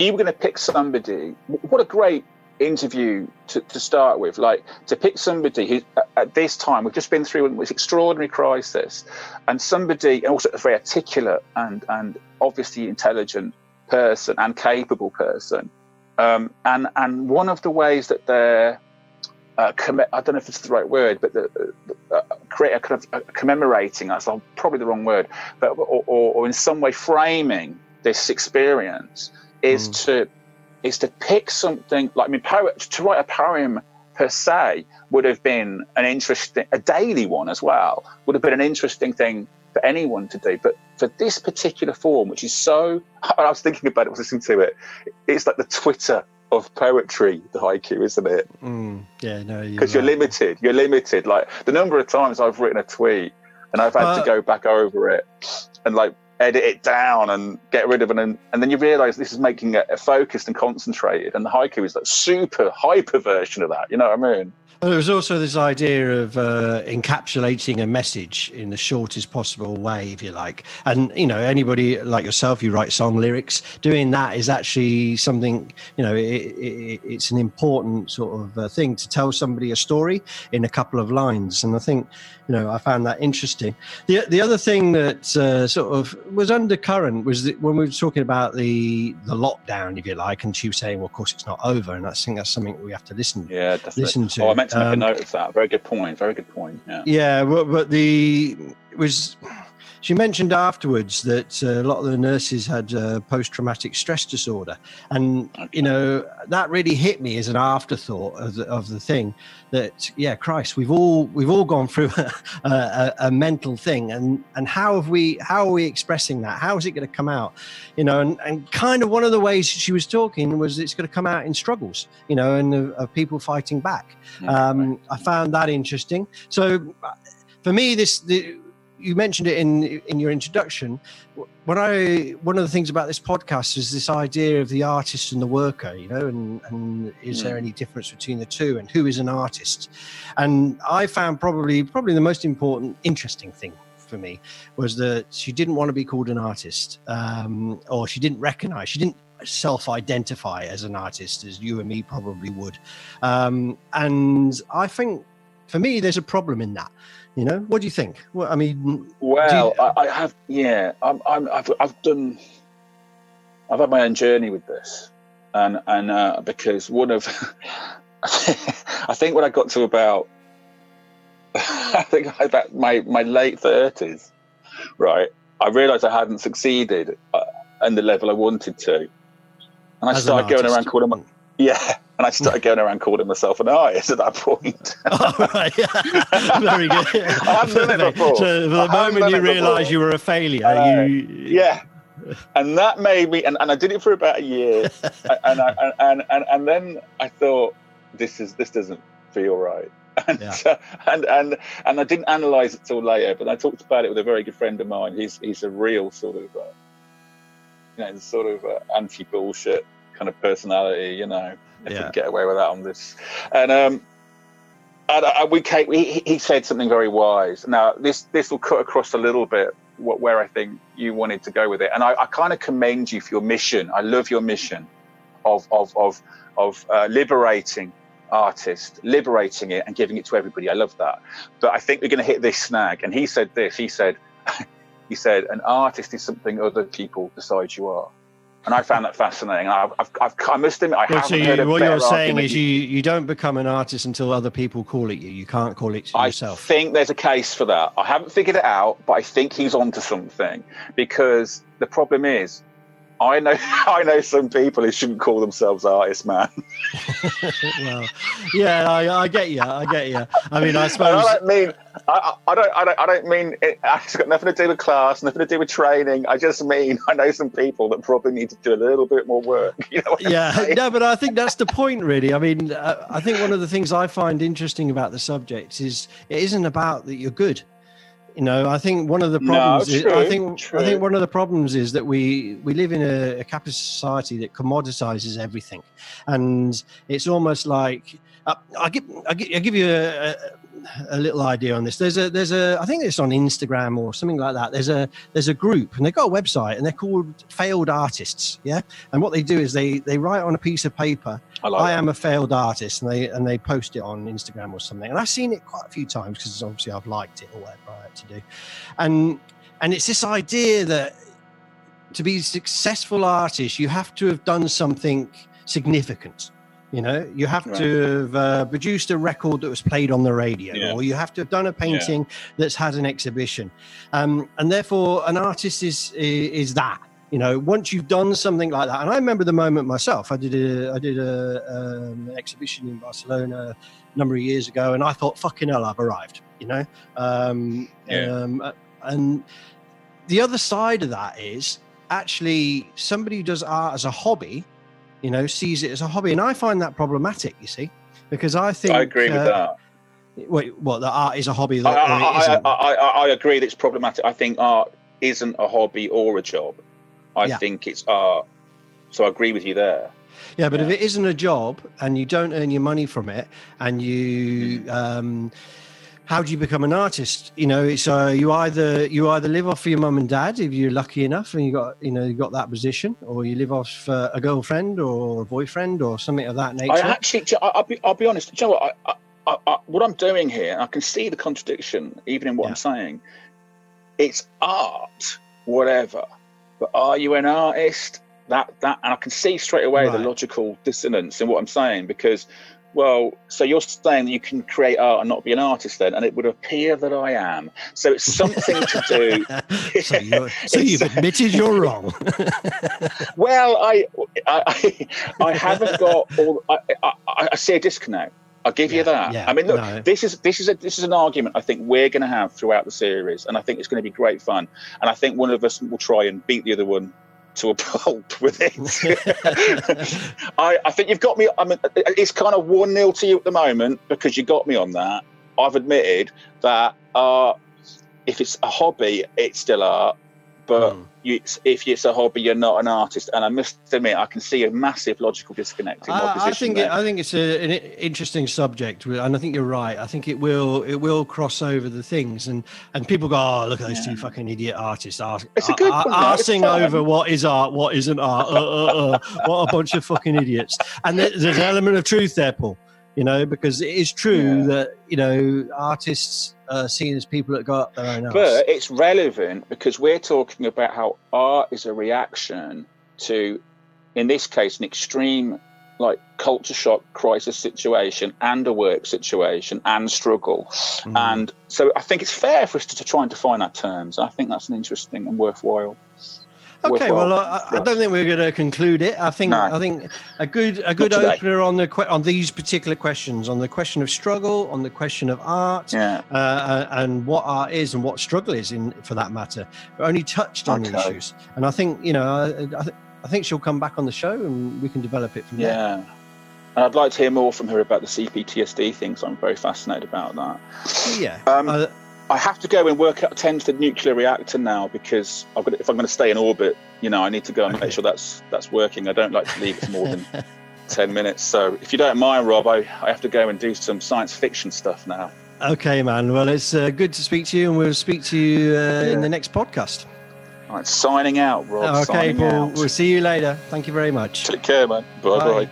you were going to pick somebody, what a great interview to start with, like to pick somebody who at this time, we've just been through this extraordinary crisis, and somebody, and also a very articulate and obviously intelligent person and capable person. And one of the ways that they're, I don't know if it's the right word, but create a kind of commemorating, that's probably the wrong word, but or in some way framing this experience is to pick something like, to write a poem per se would have been a daily one as well, would have been an interesting thing for anyone to do. But for this particular form, which is so, I was thinking about it, listening to it, it's like the Twitter of poetry, the haiku, isn't it? Yeah, no, because you're limited. You're limited. Like the number of times I've written a tweet and I've had to go back over it and like edit it down and get rid of it, and then you realise this is making it focused and concentrated, and the haiku is like super hyper version of that. You know what I mean? Well, there was also this idea of encapsulating a message in the shortest possible way, if you like. And, anybody like yourself, you write song lyrics, doing that is actually something, it's an important sort of thing to tell somebody a story in a couple of lines. And I think, I found that interesting. The other thing that sort of was undercurrent was that when we were talking about the lockdown, if you like, and she was saying, well, of course, it's not over. And I think that's something we have to listen to. Oh, I meant to make a note of that. Very good point. Yeah. Yeah, but she mentioned afterwards that a lot of the nurses had post-traumatic stress disorder, and that really hit me as an afterthought of the thing. That Christ, we've all gone through a mental thing, and how are we expressing that? How is it going to come out? And kind of one of the ways she was talking was it's going to come out in struggles, and of people fighting back. I found that interesting. So for me, you mentioned it in your introduction. One of the things about this podcast is this idea of the artist and the worker, and is there any difference between the two, and who is an artist? And I found probably the most important, interesting thing for me was that she didn't want to be called an artist, or she didn't self-identify as an artist, as you and me probably would. And I think for me, there's a problem in that. What do you think? Well, I mean, I have. Yeah, I've had my own journey with this, and because one of, I think when I got to about, my late 30s, right, I realised I hadn't succeeded in the level I wanted to, and I started going around calling my. Yeah, and I started going around calling myself an artist at that point. Oh, right, yeah. Very good. I hadn't done it before. So the moment you realised you were a failure, yeah, and that made me, and I did it for about a year, and then I thought, this doesn't feel right. And, and I didn't analyse it till later, but I talked about it with a very good friend of mine. He's a real sort of, anti-bullshit kind of personality, you know. I couldn't get away with that on this. And he said something very wise. Now, this will cut across a little bit where I think you wanted to go with it. And I kind of commend you for your mission. I love your mission of liberating artists, liberating it and giving it to everybody. I love that. But I think we're going to hit this snag. And he said this. He said, an artist is something other people decide you are. And I found that fascinating. I must admit, I haven't heard a what better you're saying argument. is you don't become an artist until other people call it you. You can't call it yourself. I think there's a case for that. I haven't figured it out, but I think he's onto something. Because the problem is, I know some people who shouldn't call themselves artists, man. Well, yeah, I get you. I mean, I suppose. I don't mean it. It's got nothing to do with class, nothing to do with training. I just mean I know some people that probably need to do a little bit more work. You know what I'm saying? No, but I think that's the point, really. I mean, I think one of the things I find interesting about the subject is it isn't about that you're good. You know, I think one of the problems I think one of the problems is that we live in a capitalist society that commoditizes everything, and it's almost like I'll give you a little idea on this. There's a I think it's on Instagram or something like that. There's a group, and they've got a website, and they're called Failed Artists. Yeah, and what they do is they write on a piece of paper, I am a failed artist, and they post it on Instagram or something. And I've seen it quite a few times because obviously I've liked it or whatever I had to do. And it's this idea that to be a successful artist, you have to have done something significant. You know, you have to have produced a record that was played on the radio, or you have to have done a painting that's had an exhibition. And therefore, an artist is that. You know, once you've done something like that, and I remember the moment myself. I did an exhibition in Barcelona a number of years ago, and I thought, "Fucking hell, I've arrived." You know, and the other side of that is actually somebody who does art as a hobby, you know, sees it as a hobby, and I find that problematic. You see, because I think I agree with that. Wait, what? The art is a hobby? I agree that it's problematic. I think art isn't a hobby or a job. I think it's art. So I agree with you there. Yeah, but if it isn't a job and you don't earn your money from it, and you, how do you become an artist? You know, it's you either live off your mum and dad if you're lucky enough and you got that position, or you live off a girlfriend or a boyfriend or something of that nature. I'll be honest. Do you know what? What I'm doing here, I can see the contradiction even in what I'm saying. It's art, whatever. But are you an artist? That, and I can see straight away the logical dissonance in what I'm saying, because, well, so you're saying that you can create art and not be an artist then, and it would appear that I am. So it's something to do. so you've admitted you're wrong. Well, I haven't got all. I see a disconnect. I'll give you that. I mean, look, this is an argument I think we're going to have throughout the series, and I think it's going to be great fun. And I think one of us will try and beat the other one to a pulp with it. I think you've got me. I mean, it's kind of 1-0 to you at the moment because you got me on that. I've admitted that if it's a hobby, it's still art, but if it's a hobby, you're not an artist. And I must admit, I can see a massive logical disconnect in my position. I think it's an interesting subject, and I think you're right. I think it will cross over the things, and people go, "Oh, look at those two fucking idiot artists arsing over what is art, what isn't art. What a bunch of fucking idiots!" And there's an element of truth there, Paul. You know, because it is true that, you know, artists are seen as people that got their own arse. But it's relevant because we're talking about how art is a reaction to, in this case, an extreme, like, culture shock crisis situation and a work situation and struggle. And so I think it's fair for us to try and define our terms. I think that's an interesting and worthwhile. Okay, well, I don't think we're going to conclude it. I think a good opener on these particular questions, on the question of struggle, on the question of art, and what art is and what struggle is, for that matter. We only touched on the issues, and I think, you know, I think she'll come back on the show and we can develop it from there. And I'd like to hear more from her about the CPTSD thing, so I'm very fascinated about that. Yeah. I have to go and attend to the nuclear reactor now, because if I'm going to stay in orbit, I need to go and make sure that's working. I don't like to leave it for more than 10 minutes. So if you don't mind, Rob, I have to go and do some science fiction stuff now. Okay, man. Well, it's good to speak to you, and we'll speak to you in the next podcast. All right, signing out, Rob. Okay, Paul. We'll see you later. Thank you very much. Take care, man. Bye-bye.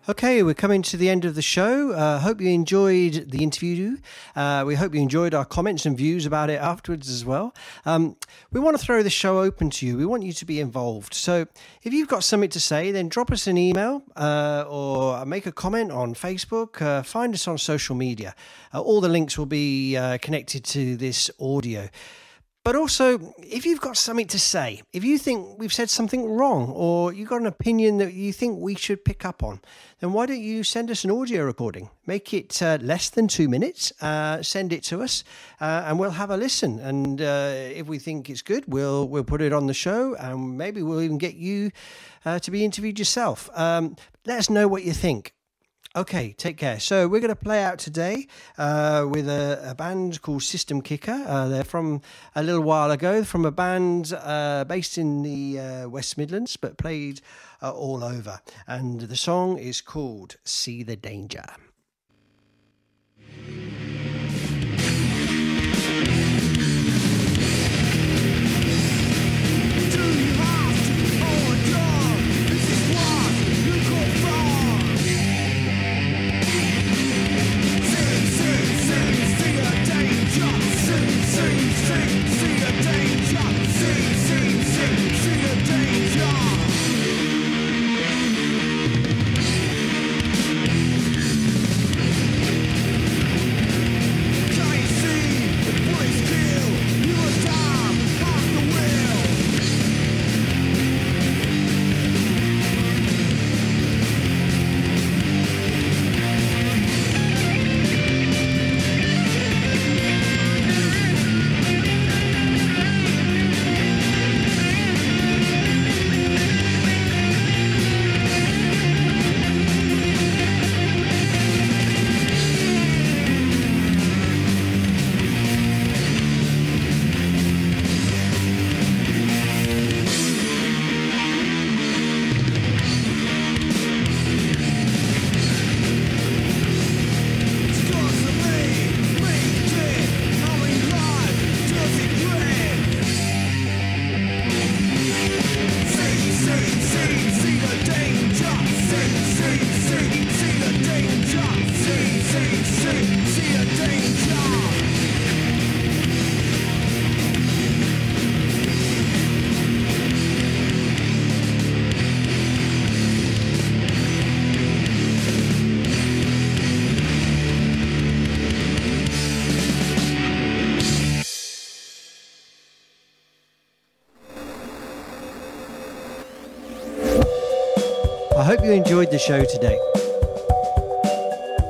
Okay, we're coming to the end of the show. Hope you enjoyed the interview. We hope you enjoyed our comments and views about it afterwards as well. We want to throw the show open to you. We want you to be involved. So if you've got something to say, then drop us an email or make a comment on Facebook. Find us on social media. All the links will be connected to this audio. But also, if you've got something to say, if you think we've said something wrong, or you've got an opinion that you think we should pick up on, then why don't you send us an audio recording? Make it less than 2 minutes, send it to us, and we'll have a listen. And if we think it's good, we'll put it on the show, and maybe we'll even get you to be interviewed yourself. Let us know what you think. Okay, take care. So we're going to play out today with a band called System Kicker. They're from a little while ago, from a band based in the West Midlands, but played all over. And the song is called See the Danger. I hope you enjoyed the show today.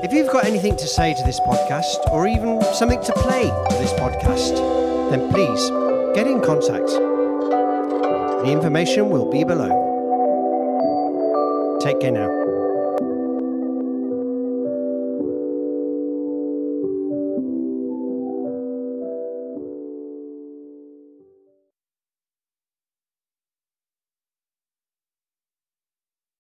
If you've got anything to say to this podcast, or even something to play to this podcast, then please get in contact. The information will be below. Take care now.